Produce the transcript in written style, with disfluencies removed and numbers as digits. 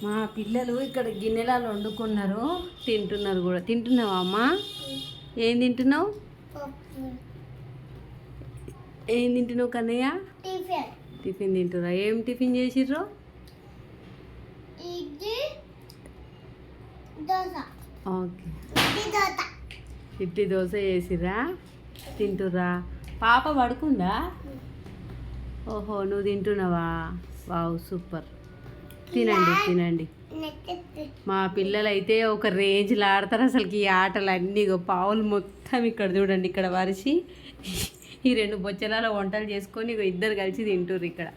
మా పిల్లలు ఇక్కడ గిన్నెలలో వండుకున్నారు, తింటున్నారు కూడా. తింటున్నావా అమ్మా? ఏం తింటున్నావు? ఏం తింటున్నావు కన్నయ్య? టిఫిన్ తింటురా? ఏం టిఫిన్ చేసిర్రు? ఓకే, ఇడ్లీ దోశ చేసిర్రా? తింటుర్రా? పాప పడుకుందా? ఓహో, నువ్వు తింటున్నావా? Wow, super. తినండి తినండి. మా పిల్లలు అయితే ఒక రేంజ్లో ఆడతారు అసలుకి ఈ ఆటలు అన్నీ. పావులు మొత్తం ఇక్కడ చూడండి, ఇక్కడ వరిసి ఈ 2 బొచ్చలలో వంటలు చేసుకొని ఇద్దరు కలిసి తింటుర్రు ఇక్కడ.